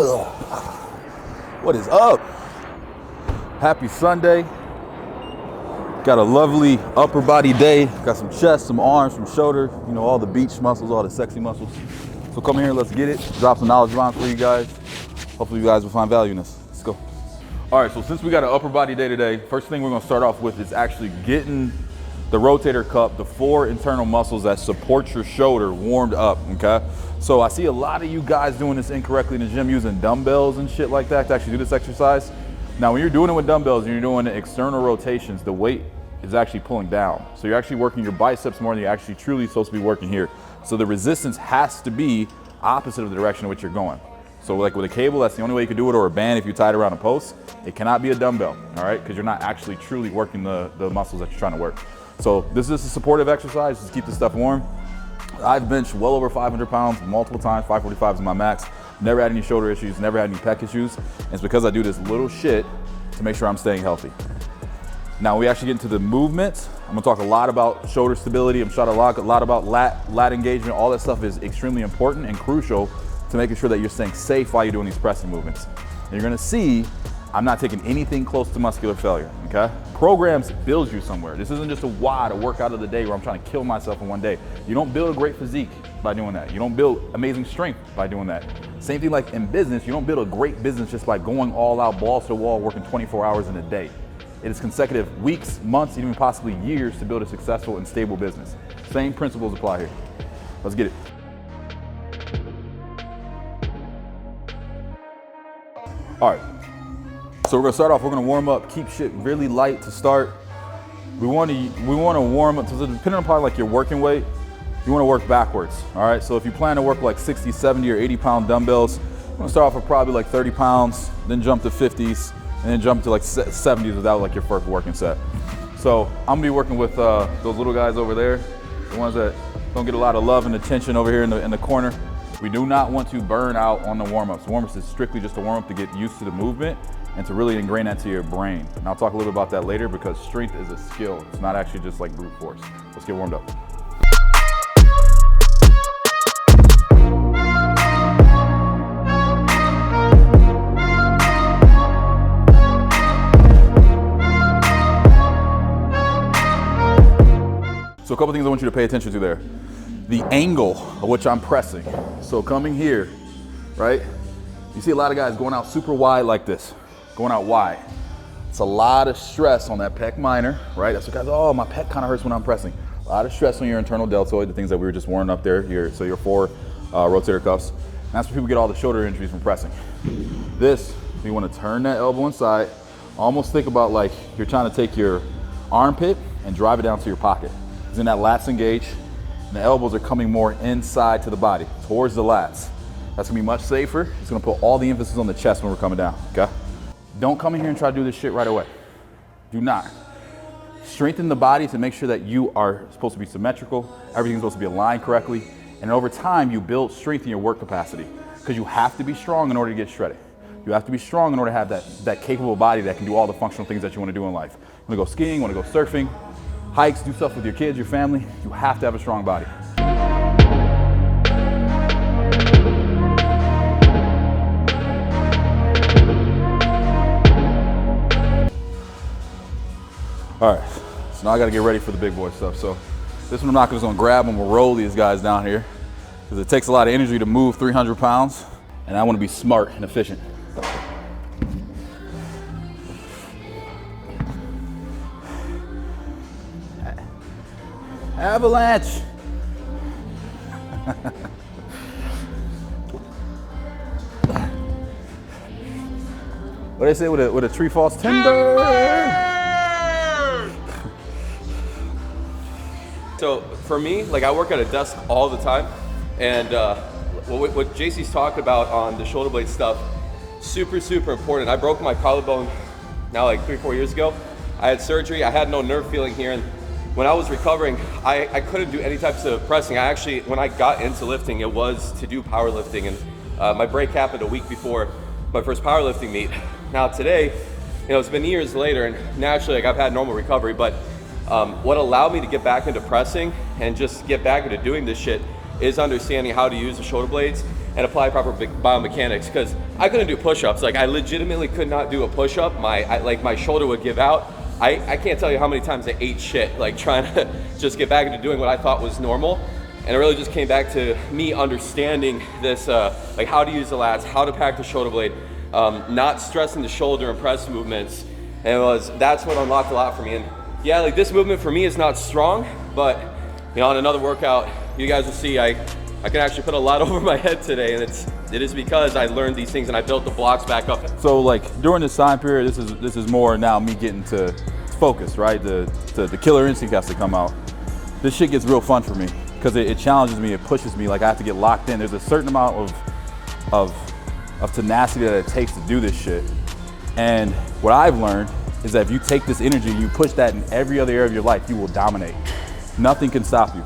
What is up? Happy Sunday. Got a lovely upper body day. Got some chest, some arms, some shoulder, you know, all the beach muscles, all the sexy muscles. So come here, let's get it. Drop some knowledge bombs for you guys. Hopefully you guys will find value in this. Let's go. All right, so since we got an upper body day today, first thing we're gonna start off with is actually getting the rotator cuff, the 4 internal muscles that support your shoulder, warmed up, okay? So I see a lot of you guys doing this incorrectly in the gym, using dumbbells and shit like that to actually do this exercise. Now, when you're doing it with dumbbells and you're doing the external rotations, the weight is actually pulling down. So you're actually working your biceps more than you're actually truly supposed to be working here. So the resistance has to be opposite of the direction in which you're going. So like with a cable, that's the only way you can do it, or a band if you tie it around a post. It cannot be a dumbbell, all right? Because you're not actually truly working the muscles that you're trying to work. So this is a supportive exercise, just keep the stuff warm. I've benched well over 500 pounds multiple times, 545 is my max. Never had any shoulder issues, never had any pec issues. And it's because I do this little shit to make sure I'm staying healthy. Now we actually get into the movements. I'm gonna talk a lot about shoulder stability. I'm talking a lot about lat engagement. All that stuff is extremely important and crucial to making sure that you're staying safe while you're doing these pressing movements. And you're gonna see I'm not taking anything close to muscular failure, okay? Programs build you somewhere. This isn't just a WOD, a workout of the day where I'm trying to kill myself in one day. You don't build a great physique by doing that. You don't build amazing strength by doing that. Same thing like in business, you don't build a great business just by going all out, balls to the wall, working 24 hours in a day. It is consecutive weeks, months, even possibly years to build a successful and stable business. Same principles apply here. Let's get it. All right. So we're gonna start off, we're gonna warm up, keep shit really light to start. We wanna warm up, so depending upon like your working weight, you wanna work backwards, all right? So if you plan to work like 60, 70, or 80 pound dumbbells, you're gonna start off with probably like 30 pounds, then jump to 50s, and then jump to like 70s without like your first working set. So I'm gonna be working with those little guys over there, the ones that don't get a lot of love and attention over here in the corner. We do not want to burn out on the warm-ups. Warm-ups is strictly just a warm-up to get used to the movement and to really ingrain that to your brain. And I'll talk a little about that later because strength is a skill. It's not actually just like brute force. Let's get warmed up. So a couple things I want you to pay attention to there. The angle of which I'm pressing. So coming here, right? You see a lot of guys going out super wide like this. Going out wide. It's a lot of stress on that pec minor, right? That's what guys, oh, my pec kind of hurts when I'm pressing. A lot of stress on your internal deltoid, the things that we were just warming up there, so your 4 rotator cuffs. And that's where people get all the shoulder injuries from pressing. This, you want to turn that elbow inside. Almost think about like you're trying to take your armpit and drive it down to your pocket. Because in that lats engage, and the elbows are coming more inside to the body, towards the lats. That's gonna be much safer. It's gonna put all the emphasis on the chest when we're coming down, okay? Don't come in here and try to do this shit right away. Do not. Strengthen the body to make sure that you are supposed to be symmetrical, everything's supposed to be aligned correctly, and over time you build strength in your work capacity because you have to be strong in order to get shredded. You have to be strong in order to have that capable body that can do all the functional things that you wanna do in life. You wanna go skiing, you wanna go surfing, hikes, do stuff with your kids, your family, you have to have a strong body. All right, so now I gotta get ready for the big boy stuff. So this one I'm not just gonna grab them, we'll roll these guys down here because it takes a lot of energy to move 300 pounds and I wanna be smart and efficient. Avalanche. What do they say with a tree falls timber? So for me, like I work at a desk all the time, and what JC's talked about on the shoulder blade stuff, super important. I broke my collarbone now like 3-4 years ago. I had surgery, I had no nerve feeling here, and when I was recovering, I couldn't do any types of pressing. I actually, when I got into lifting, it was to do powerlifting, and my break happened a week before my first powerlifting meet. Now today, you know, it's been years later, and naturally, like I've had normal recovery, but what allowed me to get back into pressing and just get back into doing this shit is understanding how to use the shoulder blades and apply proper biomechanics, because I couldn't do push-ups. Like I legitimately could not do a push-up. My shoulder would give out. I can't tell you how many times I ate shit, like trying to just get back into doing what I thought was normal. And it really just came back to me understanding this, like how to use the lats, how to pack the shoulder blade, not stressing the shoulder and press movements. And that's what unlocked a lot for me. And yeah, like this movement for me is not strong, but you know, on another workout, you guys will see I can actually put a lot over my head today, and it is because I learned these things and I built the blocks back up. So like during this time period, this is more now me getting to focus, right? The killer instinct has to come out. This shit gets real fun for me because it challenges me, it pushes me. Like I have to get locked in. There's a certain amount of tenacity that it takes to do this shit. And what I've learned is that if you take this energy and you push that in every other area of your life, you will dominate. Nothing can stop you.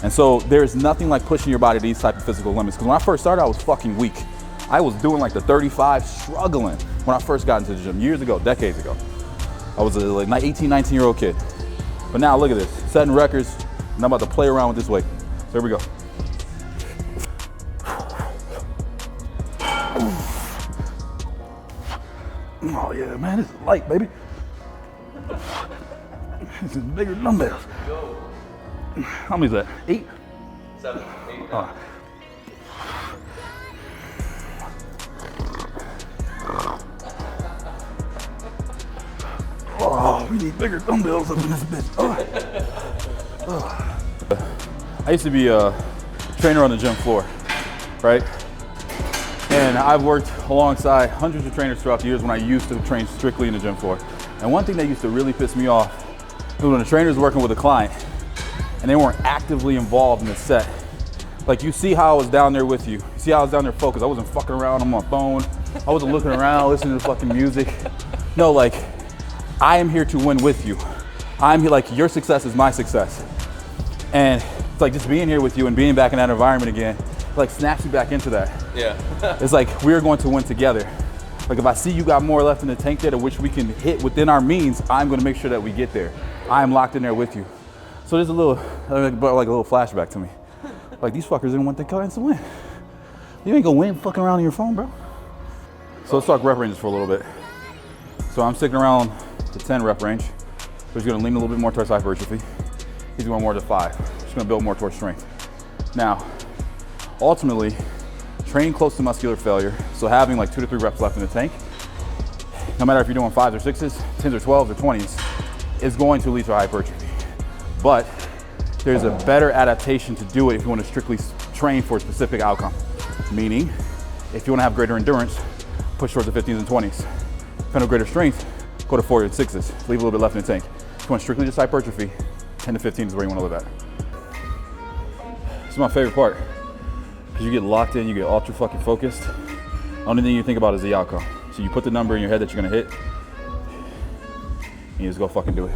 And so there's nothing like pushing your body to these type of physical limits. Because when I first started, I was fucking weak. I was doing like the 35, struggling when I first got into the gym years ago, decades ago. I was a like 18, 19-year-old kid. But now look at this, setting records, and I'm about to play around with this weight. So here we go. Oh yeah, man, this is light, baby. This is bigger dumbbells. How many is that? 8? 7, 8. Oh. Oh, we need bigger dumbbells up in this bitch. Oh. I used to be a trainer on the gym floor, right? And I've worked alongside hundreds of trainers throughout the years when I used to train strictly in the gym floor. And one thing that used to really piss me off was when a trainer was working with a client and they weren't actively involved in the set. Like you see how I was down there with you. You see how I was down there focused. I wasn't fucking around on my phone. I wasn't looking around, listening to fucking music. No, like I am here to win with you. I'm here, like your success is my success. And it's like just being here with you and being back in that environment again, like snaps you back into that. Yeah. It's like we're going to win together. Like if I see you got more left in the tank there to which we can hit within our means, I'm gonna make sure that we get there. I am locked in there with you. So there's a little, like a little flashback to me. Like these fuckers didn't want the clients to win. You ain't gonna win fucking around on your phone, bro. So let's talk rep ranges for a little bit. So I'm sticking around the 10 rep range. So he's gonna lean a little bit more towards hypertrophy. He's going more to 5. Just gonna build more towards strength. Now, ultimately, training close to muscular failure, so having like 2 to 3 reps left in the tank, no matter if you're doing 5s or 6s, 10s or 12s or 20s, is going to lead to hypertrophy. But there's a better adaptation to do it if you want to strictly train for a specific outcome. Meaning, if you want to have greater endurance, push towards the 15s and 20s. If you want greater strength, go to 4s and 6s. Leave a little bit left in the tank. If you want strictly just hypertrophy, 10 to 15 is where you want to live at. This is my favorite part. Because you get locked in, you get ultra fucking focused. The only thing you think about is the outcome. So you put the number in your head that you're gonna hit, and you just go fucking do it.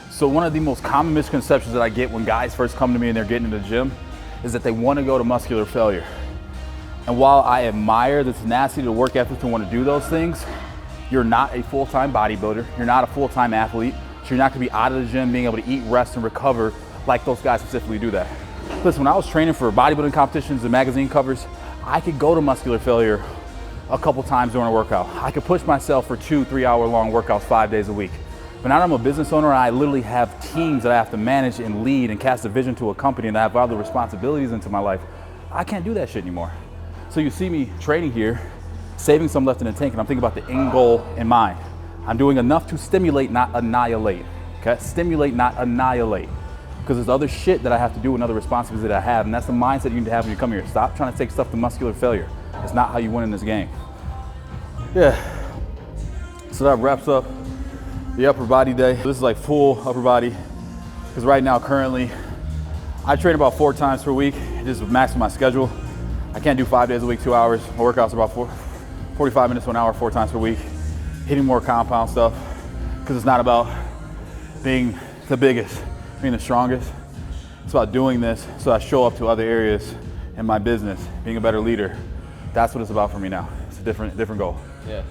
So one of the most common misconceptions that I get when guys first come to me and they're getting into the gym is that they want to go to muscular failure. And while I admire the tenacity, the work ethic to want to do those things, you're not a full-time bodybuilder, you're not a full-time athlete, so you're not going to be out of the gym being able to eat, rest, and recover like those guys specifically do that. Listen, when I was training for bodybuilding competitions and magazine covers, I could go to muscular failure a couple times during a workout. I could push myself for 2-3 hour long workouts 5 days a week. But now that I'm a business owner and I literally have teams that I have to manage and lead and cast a vision to a company and I have other responsibilities into my life, I can't do that shit anymore. So you see me training here, saving some left in the tank, and I'm thinking about the end goal in mind. I'm doing enough to stimulate, not annihilate. Okay, stimulate, not annihilate. Because there's other shit that I have to do and other responsibilities that I have, and that's the mindset you need to have when you come here. Stop trying to take stuff to muscular failure. It's not how you win in this game. Yeah, so that wraps up the upper body day. This is like full upper body, because right now, currently, I train about 4 times per week, just maxing my schedule. I can't do 5 days a week, 2 hours. My workouts are about 45 minutes to an hour, 4 times per week. Hitting more compound stuff, because it's not about being the biggest, being the strongest. It's about doing this so I show up to other areas in my business, being a better leader. That's what it's about for me now. It's a different goal. Yeah.